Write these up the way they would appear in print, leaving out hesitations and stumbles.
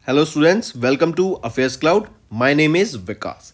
Hello students, welcome to AffairsCloud. My name is Vikas.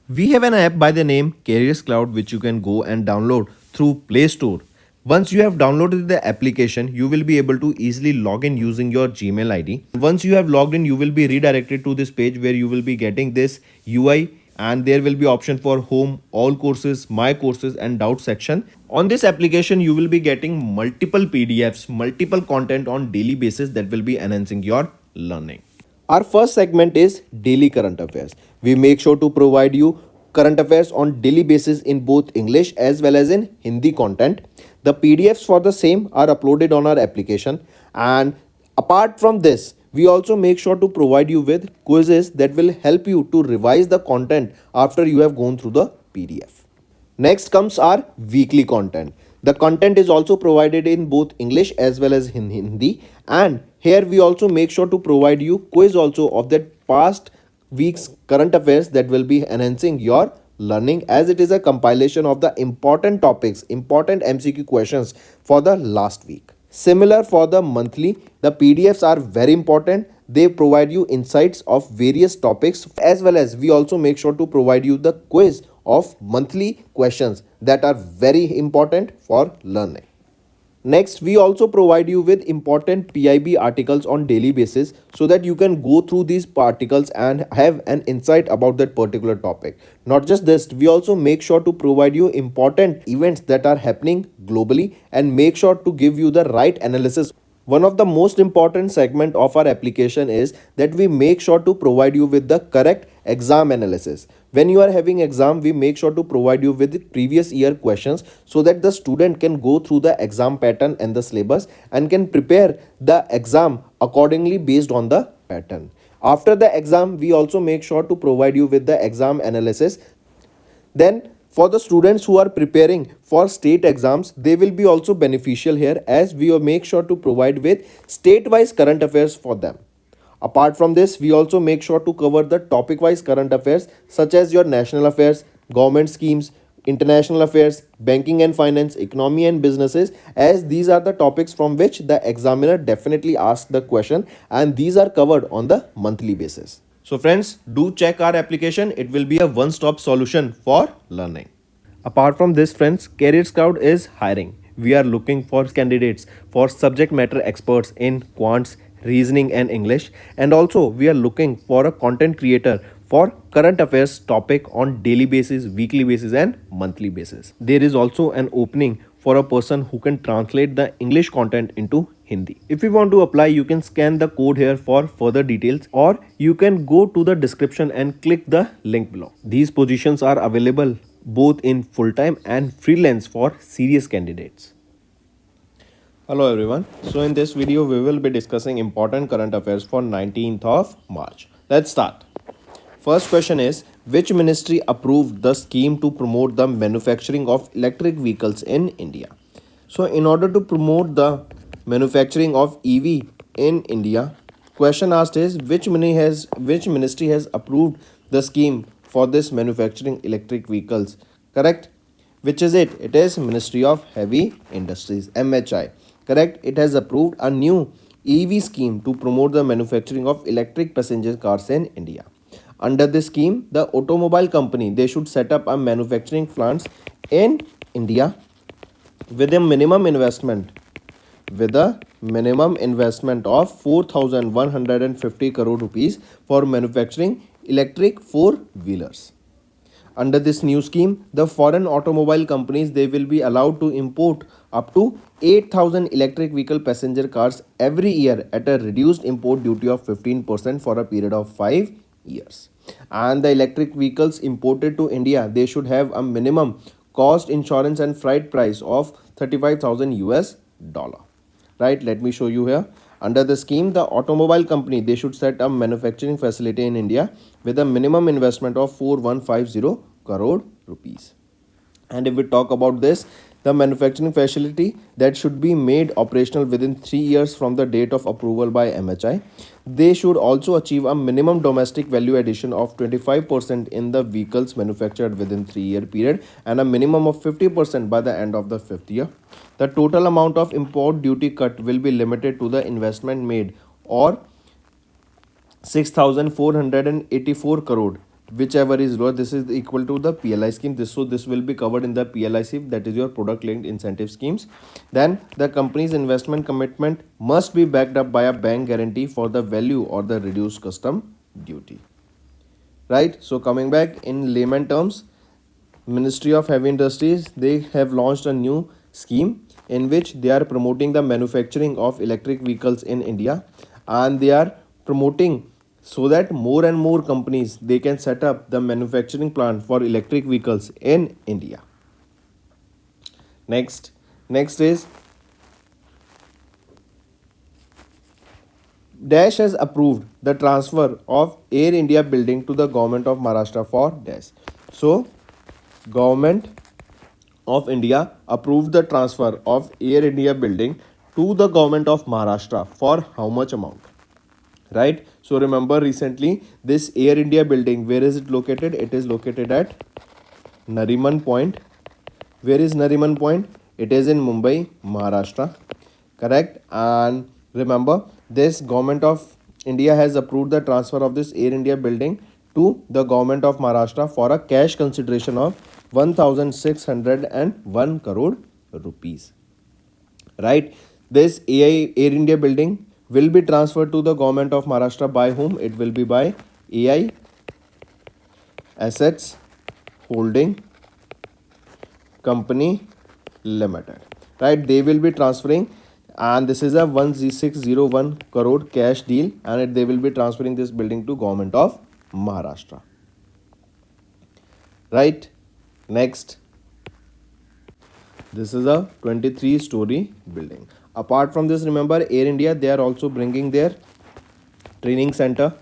We have an app by the name CareersCloud which you can go and download through Play Store. Once you have downloaded the application, you will be able to easily log in using your Gmail ID. Once you have logged in, you will be redirected to this page where you will be getting this UI and there will be option for home, all courses, my courses and doubt section. On this application, you will be getting multiple PDFs, multiple content on daily basis that will be enhancing your learning. Our first segment is daily current affairs. We make sure to provide you current affairs on daily basis in both English as well as in Hindi content. The PDFs for the same are uploaded on our application, and apart from this, we also make sure to provide you with quizzes that will help you to revise the content after you have gone through the PDF. Next comes our weekly content. The content is also provided in both English as well as in Hindi, and here we also make sure to provide you quiz also of that past week's current affairs that will be enhancing your learning, as it is a compilation of the important topics, important MCQ questions for the last week. Similar for the monthly, the PDFs are very important. They provide you insights of various topics, as well as we also make sure to provide you the quiz of monthly questions that are very important for learning. Next, we also provide you with important PIB articles on daily basis so that you can go through these articles and have an insight about that particular topic. Not just this, we also make sure to provide you important events that are happening globally and make sure to give you the right analysis. One of the most important segment of our application is that we make sure to provide you with the correct exam analysis. When you are having exam, we make sure to provide you with previous year questions so that the student can go through the exam pattern and the syllabus and can prepare the exam accordingly based on the pattern. After the exam, we also make sure to provide you with the exam analysis. Then for the students who are preparing for state exams, they will be also beneficial here, as we will make sure to provide with state-wise current affairs for them. Apart from this, we also make sure to cover the topic-wise current affairs such as your national affairs, government schemes, international affairs, banking and finance, economy and businesses, as these are the topics from which the examiner definitely asks the question, and these are covered on the monthly basis. So friends, do check our application. It will be a one-stop solution for learning. Apart from this, friends, CareersCloud is hiring. We are looking for candidates for subject matter experts in quants, reasoning and English, and also we are looking for a content creator for current affairs topic on daily basis, weekly basis and monthly basis. There is also an opening for a person who can translate the English content into Hindi. If you want to apply, you can scan the code here for further details, or you can go to the description and click the link below. These positions are available both in full-time and freelance for serious candidates. Hello everyone. So in this video, we will be discussing important current affairs for 19th of March. Let's start. First question is, which ministry approved the scheme to promote the manufacturing of electric vehicles in India? So in order to promote the manufacturing of EV in India, question asked is, which ministry has approved the scheme for this manufacturing electric vehicles? Correct? Which is it? It is Ministry of Heavy Industries, MHI. Correct? It has approved a new EV scheme to promote the manufacturing of electric passenger cars in India. Under this scheme, the automobile company, they should set up a manufacturing plants in India with a minimum investment of 4,150 crore rupees for manufacturing electric four-wheelers. Under this new scheme, the foreign automobile companies, they will be allowed to import up to 8,000 electric vehicle passenger cars every year at a reduced import duty of 15% for a period of 5 years. And the electric vehicles imported to India, they should have a minimum cost, insurance and freight price of 35,000 US dollar. Right, let me show you here. Under the scheme, the automobile company, they should set a manufacturing facility in India with a minimum investment of 4150 crore rupees. And if we talk about this, the manufacturing facility that should be made operational within 3 years from the date of approval by MHI. They should also achieve a minimum domestic value addition of 25% in the vehicles manufactured within 3-year period and a minimum of 50% by the end of the 5th year. The total amount of import duty cut will be limited to the investment made or 6,484 crore, whichever is lower, this is equal to the PLI scheme. This will be covered in the PLI scheme, that is your product linked incentive schemes. Then the company's investment commitment must be backed up by a bank guarantee for the value or the reduced custom duty. Right? So coming back in layman terms, Ministry of Heavy Industries, they have launched a new scheme in which they are promoting the manufacturing of electric vehicles in India, and they are promoting so that more and more companies they can set up the manufacturing plant for electric vehicles in India. Next is Dash has approved the transfer of Air India building to the government of Maharashtra for Dash. So government of India approved the transfer of Air India building to the government of Maharashtra for how much amount? Right? So remember recently this Air India building, where is it located? It is located at Nariman Point. Where is Nariman Point? It is in Mumbai, Maharashtra. Correct? And remember, this government of India has approved the transfer of this Air India building to the government of Maharashtra for a cash consideration of 1,601 crore rupees. Right? This Air India building will be transferred to the government of Maharashtra by whom? It will be by AI Assets Holding Company Limited. Right? They will be transferring, and this is a 1601 crore cash deal, and they will be transferring this building to government of Maharashtra. Right? Next, this is a 23-story building. Apart from this, remember Air India, they are also bringing their training center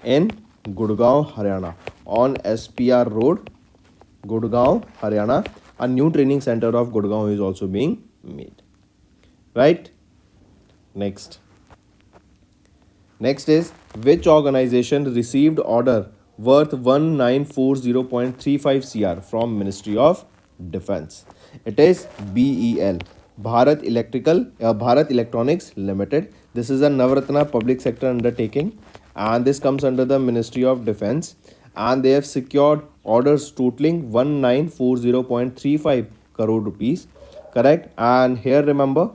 in Gurgaon, Haryana on SPR Road, Gurgaon, Haryana. A new training center of Gurgaon is also being made. Right? Next is which organization received order worth 1940.35 CR from Ministry of Defense? It is BEL, Bharat Electronics Limited. This is a Navratna public sector undertaking, and this comes under the Ministry of Defense, and they have secured orders totaling 1940.35 crore rupees. Correct? And here remember,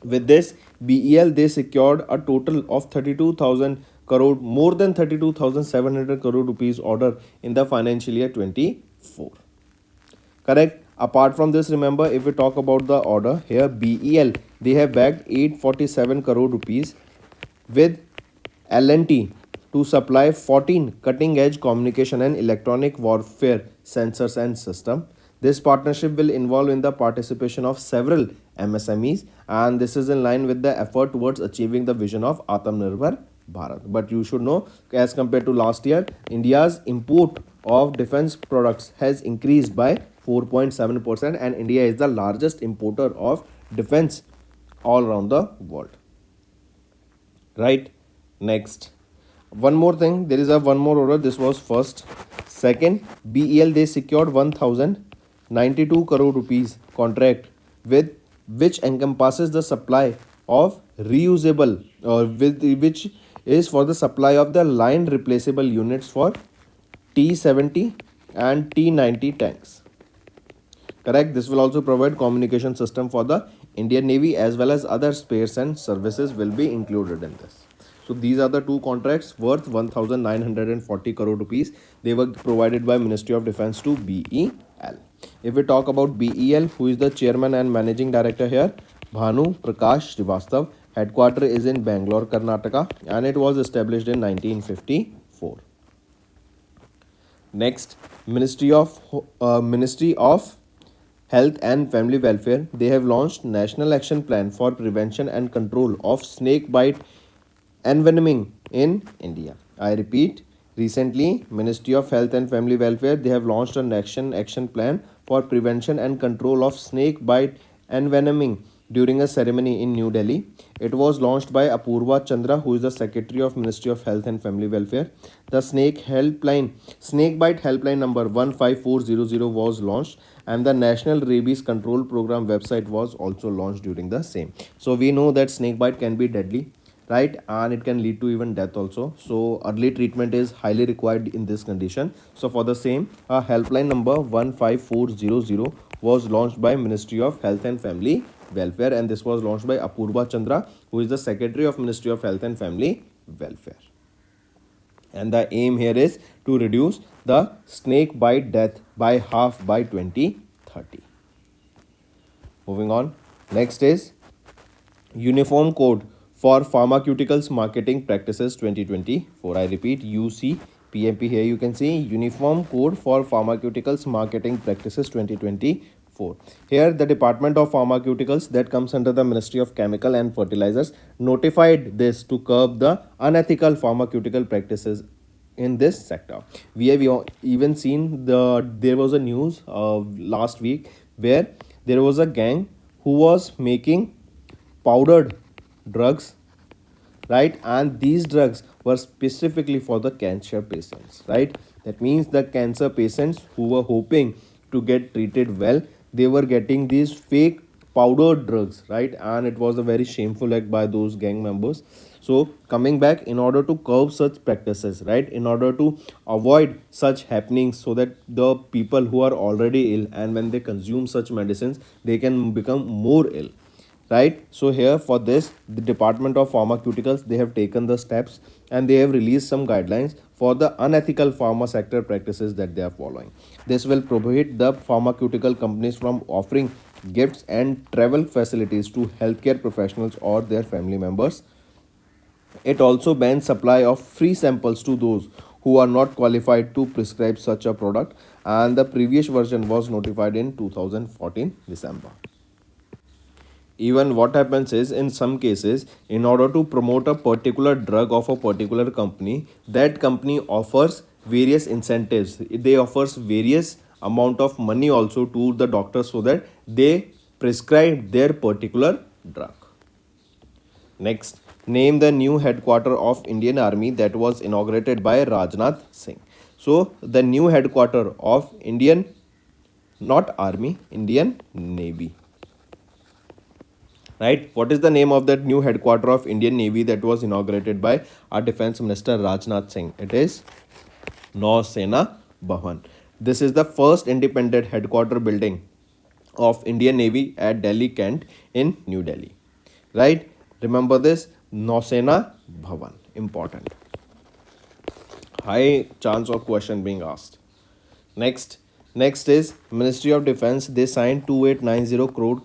with this BEL, they secured a total of 32,000 crore, more than 32,700 crore rupees order in the financial year 24. Correct? Apart from this, remember, if we talk about the order here, BEL, they have bagged 847 crore rupees with L&T to supply 14 cutting-edge communication and electronic warfare sensors and system. This partnership will involve in the participation of several MSMEs, and this is in line with the effort towards achieving the vision of Atmanirbhar Bharat. But you should know, as compared to last year, India's import of defense products has increased by 4.7%, and India is the largest importer of defense all around the world. Right? Next, one more thing, there is a one more order. This was first. Second, BEL, they secured 1,092 crore rupees contract with which encompasses the supply of reusable, or which is for the supply of the line replaceable units for T-70 and T-90 tanks. Correct? This will also provide communication system for the Indian Navy, as well as other spares and services will be included in this. So these are the two contracts worth 1,940 crore rupees. They were provided by Ministry of Defense to BEL. If we talk about BEL, who is the chairman and managing director here? Bhanu Prakash Srivastav. Headquarter is in Bangalore, Karnataka, and it was established in 1954. Next, Ministry of Health and Family Welfare, they have launched National Action Plan for Prevention and Control of Snake Bite Envenoming in India. I repeat, recently Ministry of Health and Family Welfare, they have launched a National Action Plan for Prevention and Control of Snake Bite Envenoming during a ceremony in New Delhi. It was launched by Apurva Chandra, who is the Secretary of Ministry of Health and Family Welfare. The snake bite helpline number 15400 was launched, and the National Rabies Control Program website was also launched during the same. So we know that snake bite can be deadly, right? And it can lead to even death also. So early treatment is highly required in this condition. So for the same, a helpline number 15400 was launched by Ministry of Health and Family Welfare, and this was launched by Apurva Chandra, who is the Secretary of Ministry of Health and Family Welfare. And the aim here is to reduce the snake bite death by half by 2030. Moving on, next is Uniform Code for Pharmaceuticals Marketing Practices 2024. I repeat, UCPMP. Here you can see Uniform Code for Pharmaceuticals Marketing Practices 2024. Here the Department of Pharmaceuticals, that comes under the Ministry of Chemical and Fertilizers, notified this to curb the unethical pharmaceutical practices in this sector. We have even seen there was a news last week where there was a gang who was making powdered drugs, right? And these drugs were specifically for the cancer patients, right? That means the cancer patients who were hoping to get treated well, they were getting these fake powdered drugs, right? And it was a very shameful act by those gang members. So coming back, in order to curb such practices, right, in order to avoid such happenings, so that the people who are already ill, and when they consume such medicines, they can become more ill, right? So here for this, the Department of Pharmaceuticals, they have taken the steps, and they have released some guidelines for the unethical pharma sector practices that they are following. This will prohibit the pharmaceutical companies from offering gifts and travel facilities to healthcare professionals or their family members. It also bans supply of free samples to those who are not qualified to prescribe such a product, and the previous version was notified in 2014 December. Even what happens is, in some cases, in order to promote a particular drug of a particular company, that company offers various incentives. They offers various amount of money also to the doctors so that they prescribe their particular drug. Next, name the new headquarter of Indian Army that was inaugurated by Rajnath Singh. So the new headquarter of Indian, not Army, Indian Navy, right? What is the name of that new headquarter of Indian Navy that was inaugurated by our Defense Minister Rajnath Singh? It is Nausena Bhavan. This is the first independent headquarter building of Indian Navy at Delhi Kent in New Delhi, right? Remember this, Nausena Bhavan, important. High chance of question being asked. Next is Ministry of Defense. They signed 2890 crore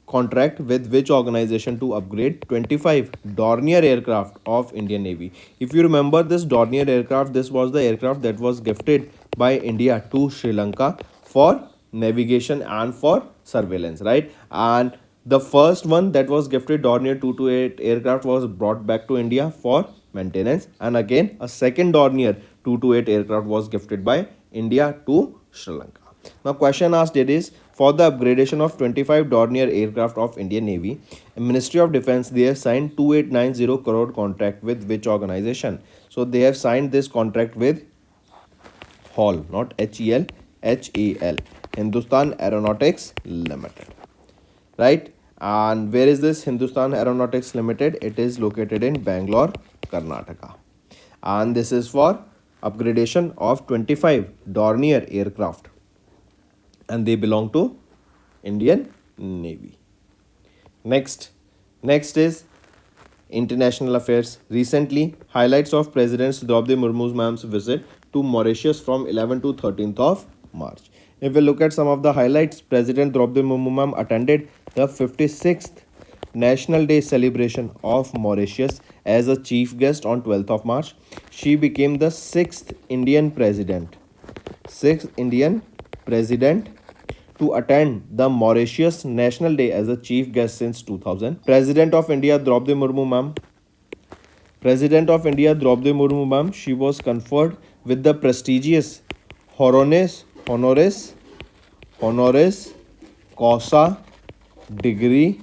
contract with which organization to upgrade 25 Dornier aircraft of Indian Navy. If you remember this Dornier aircraft, this was the aircraft that was gifted by India to Sri Lanka for navigation and for surveillance, right? And the first one that was gifted, Dornier 228 aircraft, was brought back to India for maintenance, and again a second Dornier 228 aircraft was gifted by India to Sri Lanka. Now question asked it is, for the upgradation of 25 Dornier aircraft of Indian Navy, Ministry of Defense, they have signed 2890 crore contract with which organization? So they have signed this contract with HAL, not HEL, HAL, Hindustan Aeronautics Limited, right? And where is this Hindustan Aeronautics Limited? It is located in Bangalore, Karnataka, and this is for upgradation of 25 Dornier aircraft, and they belong to Indian Navy. Next is international affairs. Recently, highlights of President Draupadi Murmu's ma'am's visit to Mauritius from 11 to 13th of March. If we look at some of the highlights, President Draupadi Murmu ma'am attended the 56th National Day celebration of Mauritius as a chief guest on 12th of March. She became the sixth Indian president to attend the Mauritius National Day as a chief guest since 2000. President of India Draupadi Murmu ma'am, she was conferred with the prestigious honoris causa degree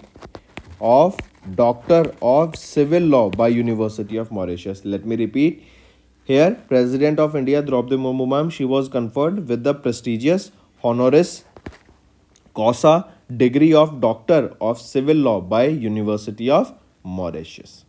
of Doctor of Civil Law by University of Mauritius. Let me repeat. Here, President of India Draupadi Murmu ma'am, she was conferred with the prestigious honoris causa degree of Doctor of Civil Law by University of Mauritius.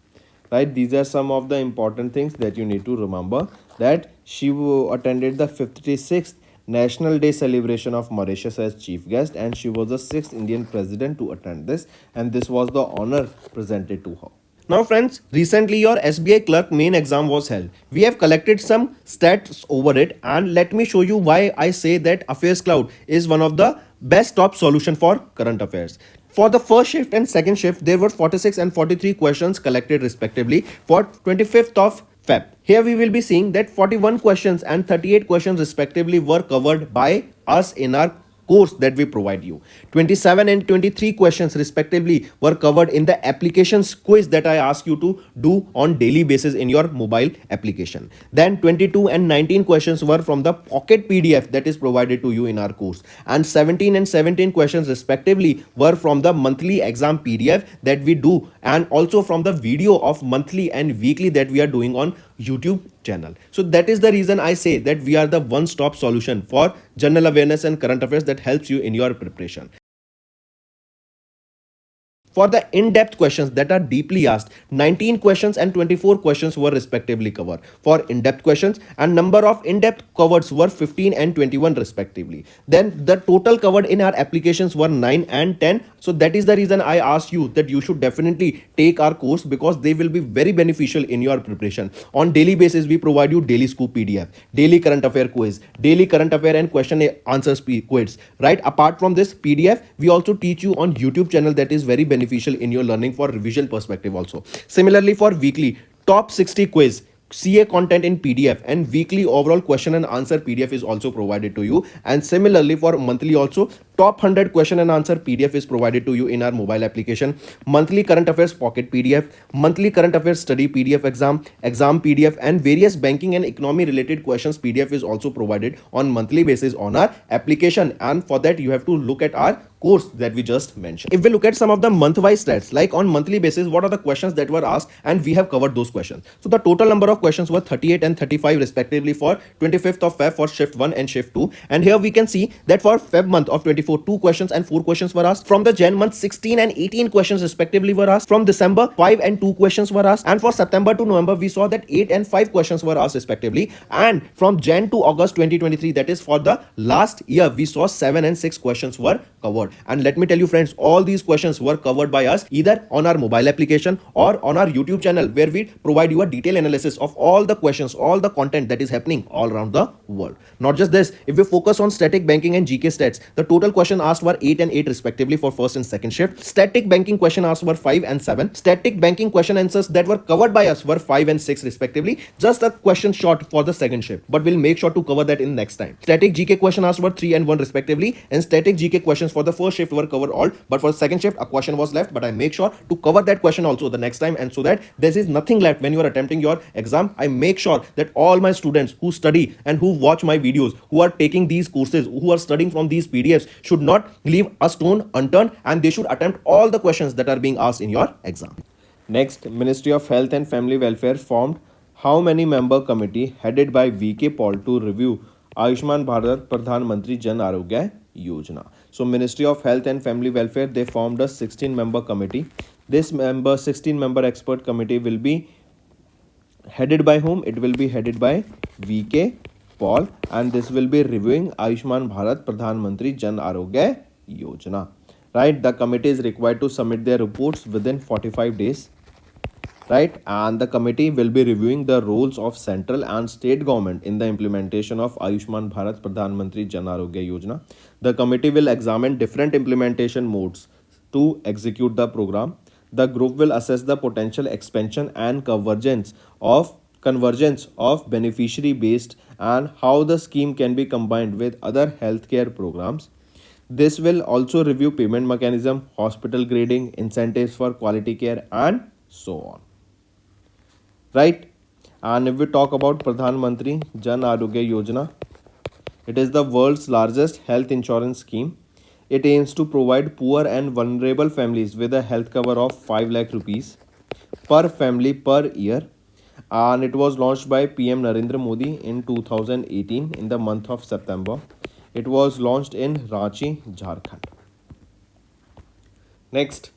right? These are some of the important things that you need to remember, that she attended the 56th National Day celebration of Mauritius as chief guest, and she was the 6th Indian president to attend this, and this was the honor presented to her. Now friends, recently your SBI clerk main exam was held. We have collected some stats over it, and let me show you why I say that Affairs Cloud is one of the best top solution for current affairs. For the first shift and second shift, there were 46 and 43 questions collected respectively for 25th of Feb. Here we will be seeing that 41 questions and 38 questions respectively were covered by us in our course that we provide you. 27 and 23 questions respectively were covered in the applications quiz that I ask you to do on daily basis in your mobile application. Then 22 and 19 questions were from the pocket PDF that is provided to you in our course, and 17 and 17 questions respectively were from the monthly exam PDF that we do, and also from the video of monthly and weekly that we are doing on YouTube channel. So that is the reason I say that we are the one-stop solution for general awareness and current affairs that helps you in your preparation. For the in-depth questions that are deeply asked, 19 questions and 24 questions were respectively covered for in-depth questions, and number of in-depth covers were 15 and 21 respectively. Then the total covered in our applications were 9 and 10. So that is the reason I asked you that you should definitely take our course, because they will be very beneficial in your preparation. On daily basis, we provide you daily scoop PDF, daily current affair quiz, daily current affair and question answers quiz, right? Apart from this PDF, we also teach you on YouTube channel that is very beneficial in your learning for revision perspective also. Similarly, for weekly top 60 quiz, CA content in PDF, and weekly overall question and answer PDF is also provided to you. And similarly for monthly also, top 100 question and answer PDF is provided to you in our mobile application. Monthly current affairs pocket PDF, monthly current affairs study PDF exam PDF, and various banking and economy related questions PDF is also provided on monthly basis on our application. And for that you have to look at our course that we just mentioned. If we look at some of the month-wise stats, like on monthly basis, what are the questions that were asked, and we have covered those questions. So the total number of questions were 38 and 35 respectively for 25th of Feb for shift 1 and shift 2. And here we can see that for Feb month of 24, 2 questions and 4 questions were asked. From the Jan month, 16 and 18 questions respectively were asked. From December, 5 and 2 questions were asked. And for September to November, we saw that 8 and 5 questions were asked respectively. And from Jan to August 2023, that is for the last year, we saw 7 and 6 questions were covered. And let me tell you friends, all these questions were covered by us either on our mobile application or on our YouTube channel, where we provide you a detailed analysis of all the questions, all the content that is happening all around the world. Not just this, if we focus on static banking and GK stats, the total question asked were 8 and 8 respectively for first and second shift. Static banking question asked were 5 and 7. Static banking question answers that were covered by us were 5 and 6 respectively. Just a question short for the second shift, but we'll make sure to cover that in next time. Static GK question asked were 3 and 1 respectively, and static GK questions for the first shift were covered all, but for the second shift a question was left, but I make sure to cover that question also the next time, and so that there is nothing left when you are attempting your exam. I make sure that all my students who study and who watch my videos, who are taking these courses, who are studying from these PDFs, should not leave a stone unturned, and they should attempt all the questions that are being asked in your exam. Next, Ministry of Health and Family Welfare formed how many member committee headed by VK Paul to review Ayushman Bharat Pradhan Mantri Jan Arogya Yojana. So Ministry of Health and Family Welfare, they formed a 16-member committee. This 16-member expert committee will be headed by whom? It will be headed by VK Paul, and this will be reviewing Ayushman Bharat Pradhan Mantri Jan Arogya Yojana. Right, the committee is required to submit their reports within 45 days. Right, and the committee will be reviewing the roles of central and state government in the implementation of Ayushman Bharat Pradhan Mantri Jan Arogya Yojana. The committee will examine different implementation modes to execute the program. The group will assess the potential expansion and convergence of beneficiary based, and how the scheme can be combined with other healthcare programs. This will also review payment mechanism, hospital grading, incentives for quality care, and so on. Right, and if we talk about Pradhan Mantri Jan Arogya Yojana, it is the world's largest health insurance scheme. It aims to provide poor and vulnerable families with a health cover of 5 lakh rupees per family per year, and it was launched by PM Narendra Modi in 2018 in the month of September. It was launched in Ranchi, Jharkhand. Next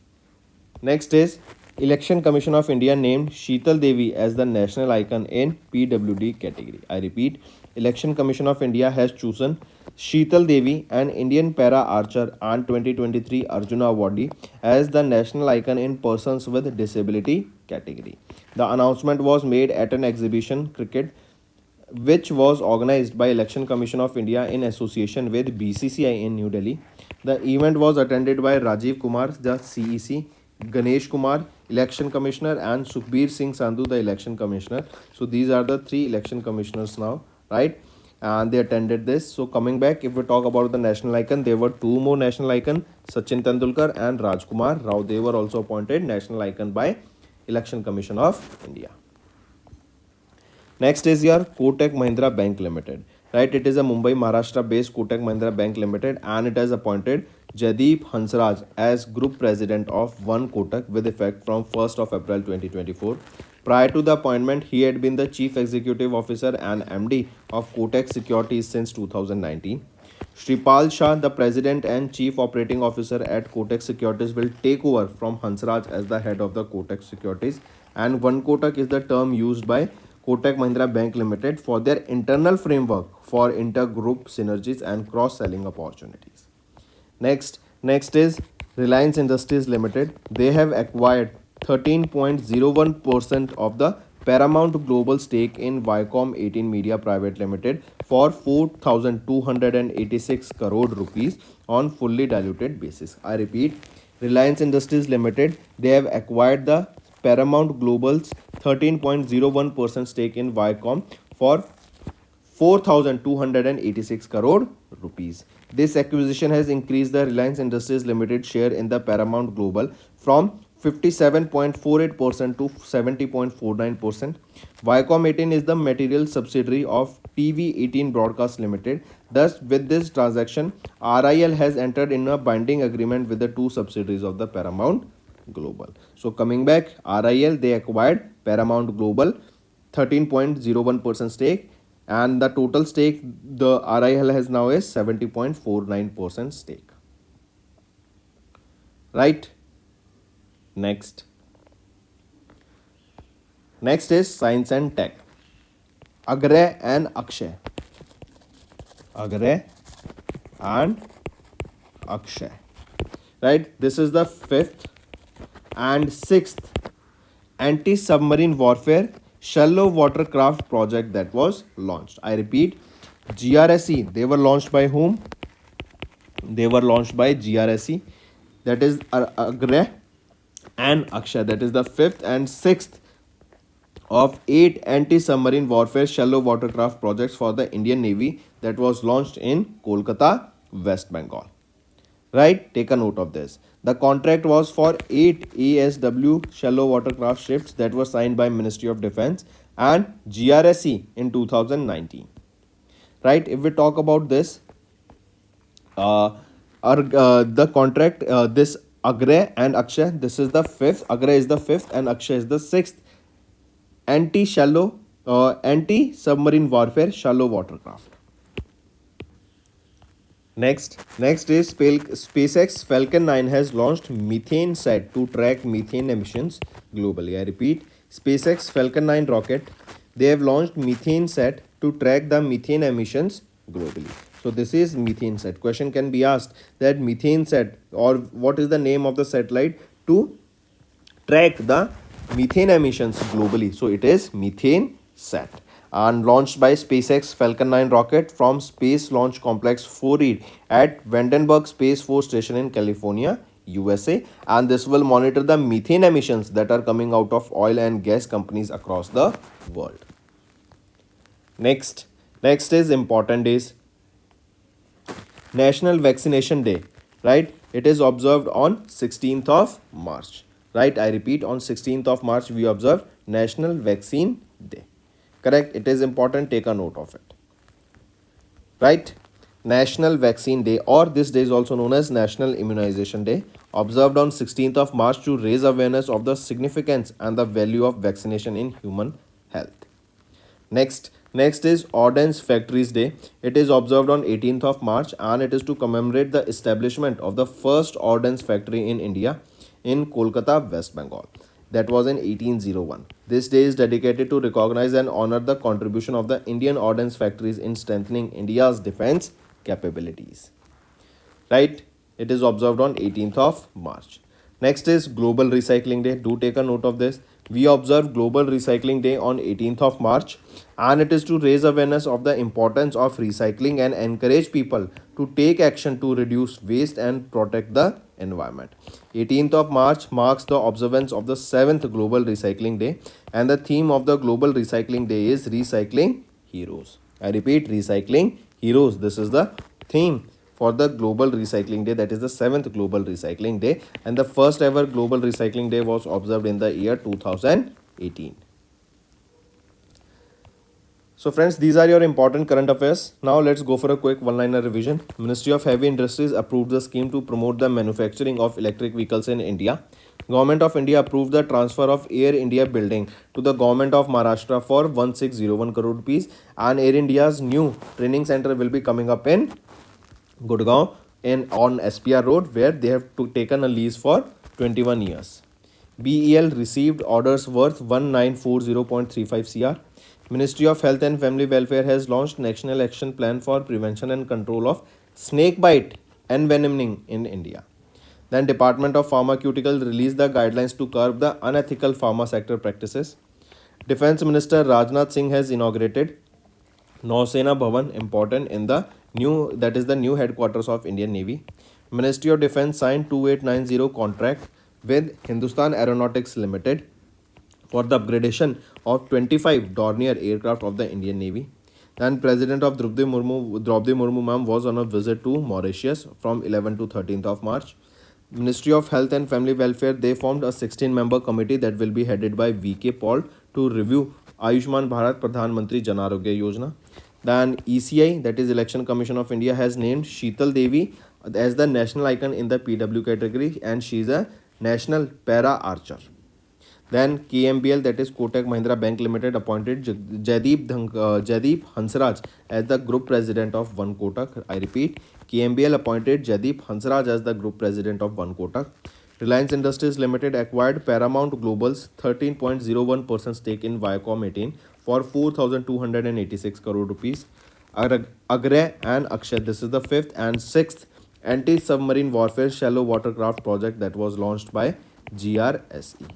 is Election Commission of India named Sheetal Devi as the national icon in PWD category. I repeat, Election Commission of India has chosen Sheetal Devi, an Indian para archer and 2023 Arjuna awardee, as the national icon in persons with disability category. The announcement was made at an exhibition cricket which was organized by Election Commission of India in association with BCCI in New Delhi. The event was attended by Rajiv Kumar, the CEC, Ganesh Kumar, Election Commissioner, and Sukhbir Singh Sandhu, the Election Commissioner. So these are the three election commissioners now, right? And they attended this. So coming back, if we talk about the national icon, there were two more national icon, Sachin Tendulkar and Rajkumar Rao. They were also appointed national icon by Election Commission of India. Next is your Kotak Mahindra Bank Limited, right? It is a Mumbai, Maharashtra based Kotak Mahindra Bank Limited, and it has appointed Jaideep Hansraj as Group President of One Kotak with effect from 1st of April 2024. Prior to the appointment, he had been the Chief Executive Officer and MD of Kotak Securities since 2019. Shripal Shah, the President and Chief Operating Officer at Kotak Securities, will take over from Hansraj as the head of the Kotak Securities, and One Kotak is the term used by Kotak Mahindra Bank Limited for their internal framework for inter-group synergies and cross-selling opportunities. Next is Reliance Industries Limited. They have acquired 13.01% of the Paramount Global stake in Viacom 18 Media Private Limited for 4,286 crore rupees on fully diluted basis. I repeat, Reliance Industries Limited, they have acquired the Paramount Global's 13.01% stake in Viacom for 4,286 crore rupees. This acquisition has increased the Reliance Industries Limited share in the Paramount Global from 57.48% to 70.49%. Viacom 18 is the material subsidiary of TV18 Broadcast Limited. Thus, with this transaction, RIL has entered in a binding agreement with the two subsidiaries of the Paramount Global. So coming back, RIL, they acquired Paramount Global 13.01% stake, and the total stake the RIL has now is 70.49% stake. Right? Next is Science and Tech. Agray and Akshay. Agray and Akshay. Right? This is the fifth and sixth anti-submarine warfare shallow watercraft project that was launched. I repeat, GRSE, they were launched by whom? They were launched by GRSE, that is Agray and Akshay. That is the fifth and sixth of 8 anti-submarine warfare shallow watercraft projects for the Indian Navy that was launched in Kolkata, West Bengal. Right? Take a note of this. The contract was for 8 ASW shallow watercraft ships that were signed by Ministry of Defence and GRSE in 2019. Right? If we talk about this, the contract, this Agray and Akshay, this is the fifth. Agray is the fifth and Akshay is the sixth anti-submarine warfare shallow watercraft. Next is SpaceX Falcon 9 has launched Methane Sat to track methane emissions globally. I repeat, SpaceX Falcon 9 rocket, they have launched Methane Sat to track the methane emissions globally. So this is Methane Sat. Question can be asked that Methane Sat, or what is the name of the satellite to track the methane emissions globally? So it is Methane Sat, and launched by SpaceX Falcon 9 rocket from Space Launch Complex 4E at Vandenberg Space Force Station in California, USA, and this will monitor the methane emissions that are coming out of oil and gas companies across the world. Next is important is National Vaccination Day, right? It is observed on 16th of March, right? I repeat, on 16th of March we observe National Vaccine Day. Correct? It is important, take a note of it. Right? National Vaccine Day, or this day is also known as National Immunization Day, observed on 16th of March to raise awareness of the significance and the value of vaccination in human health. Next is Ordnance Factories Day. It is observed on 18th of March and it is to commemorate the establishment of the first ordnance factory in India in Kolkata, West Bengal. That was in 1801. This day is dedicated to recognize and honor the contribution of the Indian ordnance factories in strengthening India's defense capabilities. Right? It is observed on 18th of March. Next is Global Recycling Day. Do take a note of this. We observe Global Recycling Day on 18th of March, and it is to raise awareness of the importance of recycling and encourage people to take action to reduce waste and protect the environment. 18th of March marks the observance of the 7th Global Recycling Day, and the theme of the Global Recycling Day is Recycling Heroes. I repeat, Recycling Heroes. This is the theme for the Global Recycling Day, that is the 7th Global Recycling Day, and the first ever Global Recycling Day was observed in the year 2018. So friends, these are your important current affairs. Now let's go for a quick one-liner revision. Ministry of Heavy Industries approved the scheme to promote the manufacturing of electric vehicles in India. Government of India approved the transfer of Air India building to the Government of Maharashtra for 1601 crore rupees, and Air India's new training center will be coming up in Gurgaon on SPR Road, where they have taken a lease for 21 years. BEL received orders worth 1940.35 crore. Ministry of Health and Family Welfare has launched National Action Plan for Prevention and Control of Snakebite Envenoming in India. Then Department of Pharmaceuticals released the guidelines to curb the unethical pharma sector practices. Defense Minister Rajnath Singh has inaugurated Nausena Bhavan, important in the new headquarters of Indian Navy. Ministry of Defence signed 2890 contract with Hindustan Aeronautics Limited for the upgradation of 25 Dornier aircraft of the Indian Navy. Then President of Draupadi Murmu ma'am was on a visit to Mauritius from 11 to 13th of March. Ministry of Health and Family Welfare, they formed a 16-member committee that will be headed by VK Paul to review Ayushman Bharat Pradhan Mantri Jan Arogya Yojana. Then ECI, that is Election Commission of India, has named Sheetal Devi as the national icon in the PW category, and she is a national para archer. Then KMBL, that is Kotak Mahindra Bank Limited, appointed Jaideep Hansraj as the group president of One Kotak. I repeat, KMBL appointed Jaideep Hansraj as the group president of One Kotak. Reliance Industries Limited acquired Paramount Global's 13.01% stake in Viacom 18 for 4,286 crore rupees. Agre and Akshay, this is the 5th and 6th anti-submarine warfare shallow watercraft project that was launched by GRSE.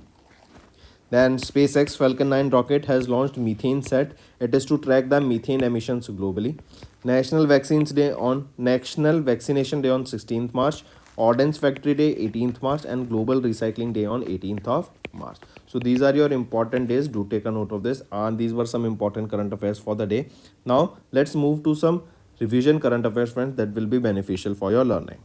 Then SpaceX Falcon 9 rocket has launched Methane Set. It is to track the methane emissions globally. National Vaccination Day on 16th March. Ordnance Factory Day 18th March, and Global Recycling Day on 18th of March. So these are your important days. Do take a note of this, and these were some important current affairs for the day. Now let's move to some revision current affairs, friends, that will be beneficial for your learning.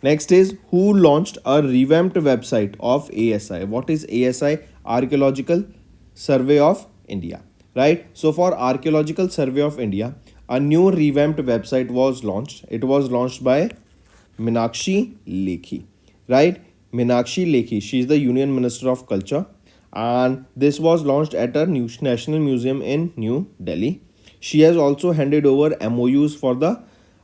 Next is, who launched a revamped website of ASI? What is ASI? Archaeological Survey of India, right? So for Archaeological Survey of India, a new revamped website was launched. It was launched by Meenakshi Lekhi, right? Meenakshi Lekhi, she is the Union Minister of Culture, and this was launched at a National Museum in New Delhi. She has also handed over MOUs for the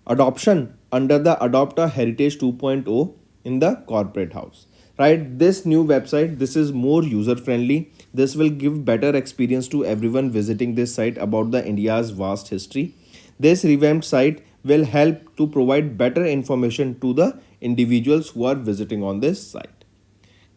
adoption under the Adopt a Heritage 2.0 in the corporate house, right? This new website, this is more user friendly. This will give better experience to everyone visiting this site about the India's vast history. This revamped site will help to provide better information to the individuals who are visiting on this site.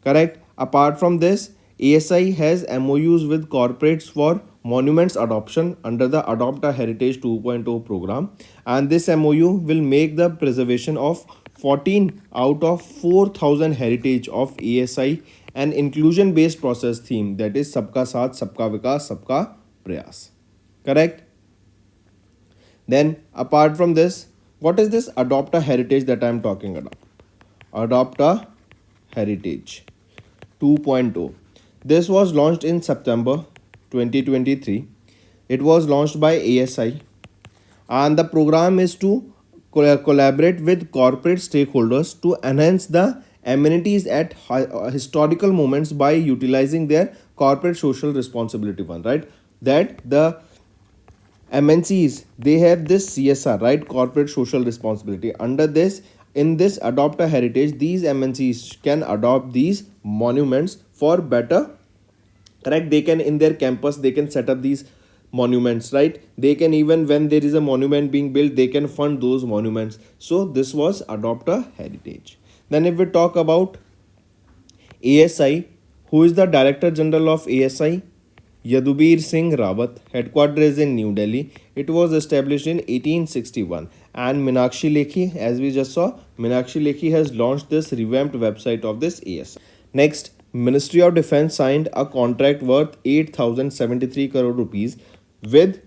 Correct? Apart from this, ASI has MOUs with corporates for monuments adoption under the Adopt a Heritage 2.0 program, and this MOU will make the preservation of 14 out of 4,000 heritage of ASI an inclusion based process theme, that is Sabka Saath, Sabka Vikas, Sabka Prayas. Correct? Then apart from this, what is this Adopt a Heritage that I am talking about? Adopt a Heritage 2.0. This was launched in September 2023. It was launched by ASI, and the program is to collaborate with corporate stakeholders to enhance the amenities at historical moments by utilizing their corporate social responsibility fund, right? That the MNCs, they have this CSR, right? Corporate social responsibility. Under this, in this Adopt a Heritage, these MNCs can adopt these monuments for better correct? They can, in their campus, they can set up these monuments, right? They can, even when there is a monument being built, they can fund those monuments. So this was adopt a heritage. Then if we talk about ASI, who is the Director General of ASI? Yadubir Singh Rawat. Headquarters is in New Delhi. It was established in 1861. And Meenakshi Lekhi, as we just saw, Meenakshi Lekhi has launched this revamped website of this ASI. Next, Ministry of Defence signed a contract worth 8,073 crore rupees with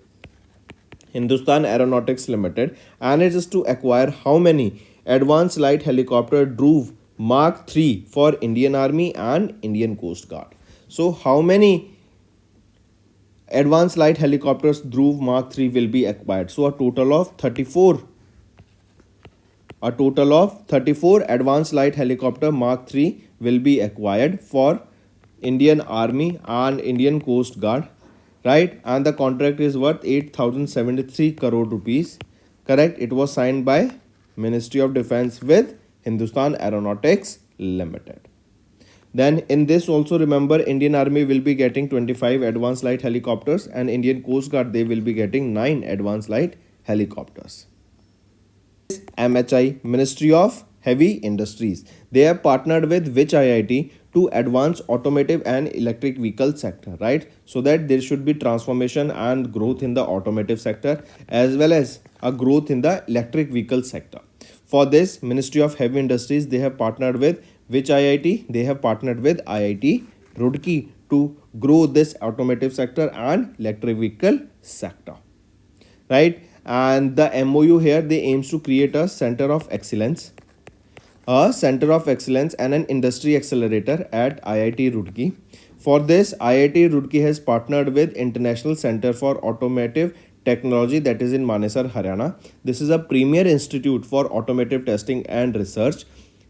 Hindustan Aeronautics Limited, and it is to acquire how many advanced light helicopter Dhruv Mark 3 for Indian Army and Indian Coast Guard. So how many advanced light helicopters Dhruv Mark 3 will be acquired? So a total of 34 advanced light helicopter Mark 3 will be acquired for Indian Army and Indian Coast Guard, right? And the contract is worth 8,073 crore rupees, correct? It was signed by Ministry of Defence with Hindustan Aeronautics Limited. Then in this also, remember, Indian Army will be getting 25 advanced light helicopters and Indian Coast Guard, they will be getting 9 advanced light helicopters. MHI, Ministry of Heavy Industries. They have partnered with which IIT to advance automotive and electric vehicle sector, right? So that there should be transformation and growth in the automotive sector as well as a growth in the electric vehicle sector. For this, Ministry of Heavy Industries, they have partnered with which IIT? They have partnered with IIT Roorkee to grow this automotive sector and electric vehicle sector, right? And the MOU here, they aims to create a center of excellence and an industry accelerator at IIT Roorkee. For this, IIT Roorkee has partnered with International Center for Automotive Technology, that is in Manesar, Haryana. This is a premier institute for automotive testing and research.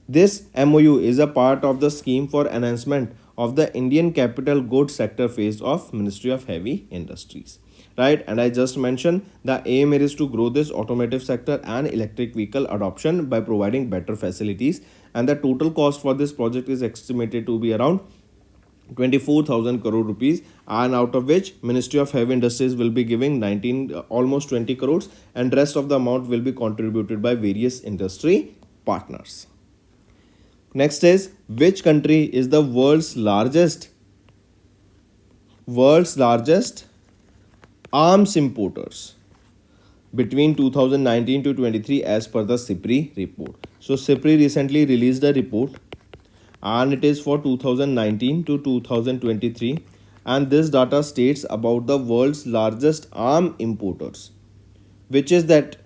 This MOU is a part of the scheme for enhancement of the Indian capital goods sector phase of Ministry of Heavy Industries, right? And I just mentioned the aim is to grow this automotive sector and electric vehicle adoption by providing better facilities, and the total cost for this project is estimated to be around 24,000 crore rupees, and out of which Ministry of Heavy Industries will be giving almost 20 crores, and rest of the amount will be contributed by various industry partners. Next is, which country is the world's largest arms importers between 2019 to 23 as per the SIPRI report. So SIPRI recently released a report and it is for 2019 to 2023, and this data states about the world's largest arm importers. Which is that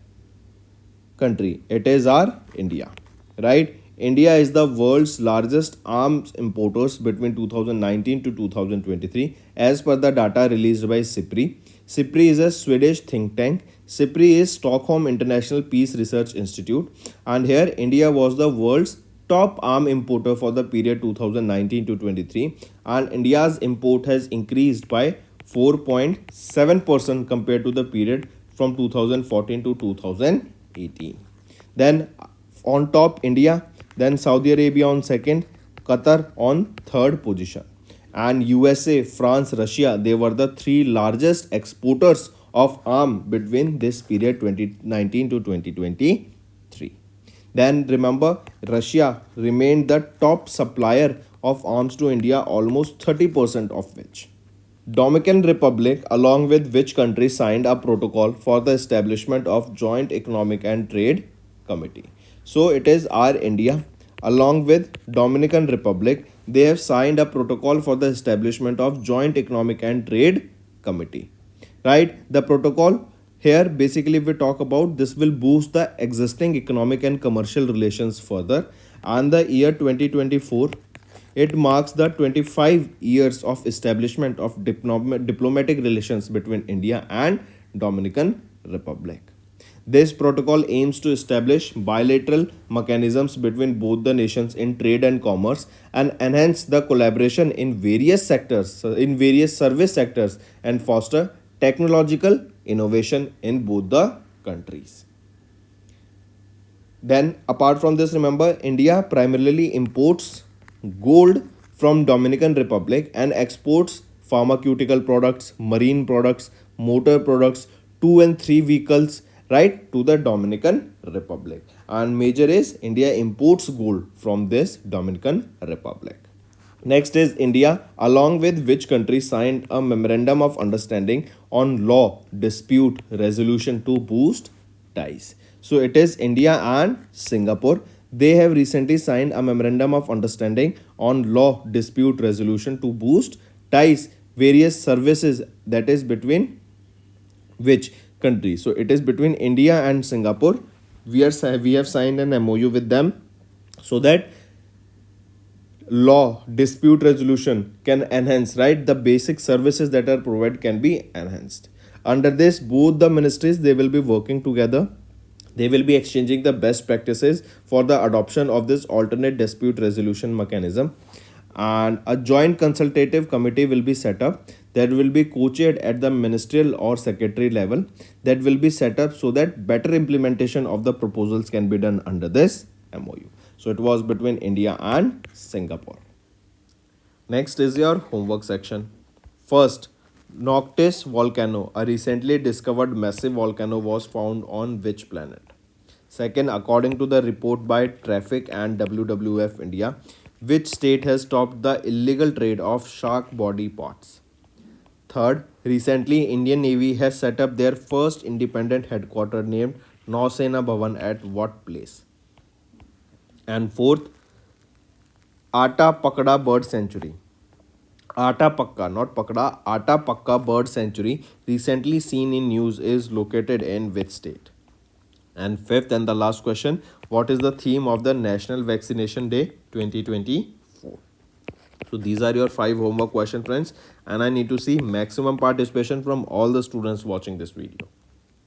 country? It is our India, right? India is the world's largest arms importers between 2019 to 2023 as per the data released by SIPRI. SIPRI is a Swedish think tank. SIPRI is Stockholm International Peace Research Institute, and here India was the world's top arm importer for the period 2019 to 23, and India's import has increased by 4.7% compared to the period from 2014 to 2018. Then on top India, then Saudi Arabia on second, Qatar on third position, and USA, France, Russia, they were the 3 largest exporters of arm between this period 2019 to 2023. Then remember, Russia remained the top supplier of arms to India, almost 30% of which. Dominican Republic, along with which country, signed a protocol for the establishment of Joint Economic and Trade Committee. So it is our India, along with Dominican Republic, they have signed a protocol for the establishment of Joint Economic and Trade Committee, right? The protocol here, basically, if we talk about, this will boost the existing economic and commercial relations further, and the year 2024, it marks the 25 years of establishment of diplomatic relations between India and Dominican Republic. This protocol aims to establish bilateral mechanisms between both the nations in trade and commerce, and enhance the collaboration in various sectors, in various service sectors, and foster technological innovation in both the countries. Then apart from this, remember, India primarily imports gold from Dominican Republic and exports pharmaceutical products, marine products, motor products, 2 and 3 vehicles, right, to the Dominican Republic. And major is India imports gold from this Dominican Republic. Next is India, along with which country signed a memorandum of understanding on law dispute resolution to boost ties. So it is India and Singapore. They have recently signed a memorandum of understanding on law dispute resolution to boost ties, various services, that is between which country. So it is between India and Singapore. We have signed an MOU with them so that law dispute resolution can enhance, right, the basic services that are provided can be enhanced. Under this, both the ministries, they will be working together. They will be exchanging the best practices for the adoption of this alternate dispute resolution mechanism, and a joint consultative committee will be set up that will be co-chaired at the ministerial or secretary level, that will be set up so that better implementation of the proposals can be done under this MOU. So it was between India and Singapore. Next is your homework section. First, Noctis volcano, a recently discovered massive volcano, was found on which planet? Second, according to the report by Traffic and WWF India, which state has stopped the illegal trade of shark body parts? Third, recently Indian Navy has set up their first independent headquarters named Nausena Bhavan at what place? And fourth, Ata Pakda Bird Sanctuary. Ata Pakka, not Pakda, Ata Pakka Bird Sanctuary, recently seen in news, is located in which state? And fifth and the last question, what is the theme of the National Vaccination Day 2024? So these are your 5 homework questions, friends, and I need to see maximum participation from all the students watching this video.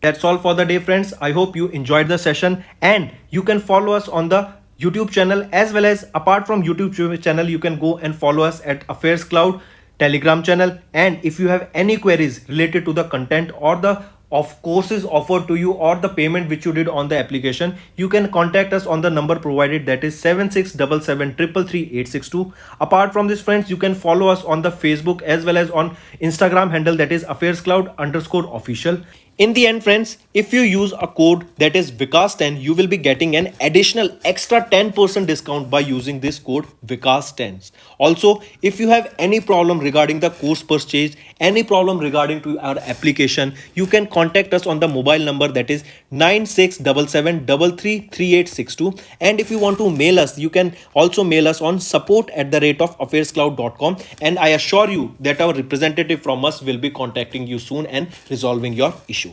That's all for the day, friends. I hope you enjoyed the session, and you can follow us on the YouTube channel, as well as apart from YouTube channel, you can go and follow us at AffairsCloud Telegram channel. And if you have any queries related to the content or the of courses offered to you or the payment which you did on the application, you can contact us on the number provided, that is 7677333862. Apart from this, friends, you can follow us on the Facebook as well as on Instagram handle, that is AffairsCloud_official. In the end, friends, if you use a code that is Vikas10, you will be getting an additional extra 10% discount by using this code Vikas10. Also, if you have any problem regarding the course purchase, any problem regarding to our application, you can contact us on the mobile number, that is 9677333862. And if you want to mail us, you can also mail us on support@affairscloud.com, and I assure you that our representative from us will be contacting you soon and resolving your issue.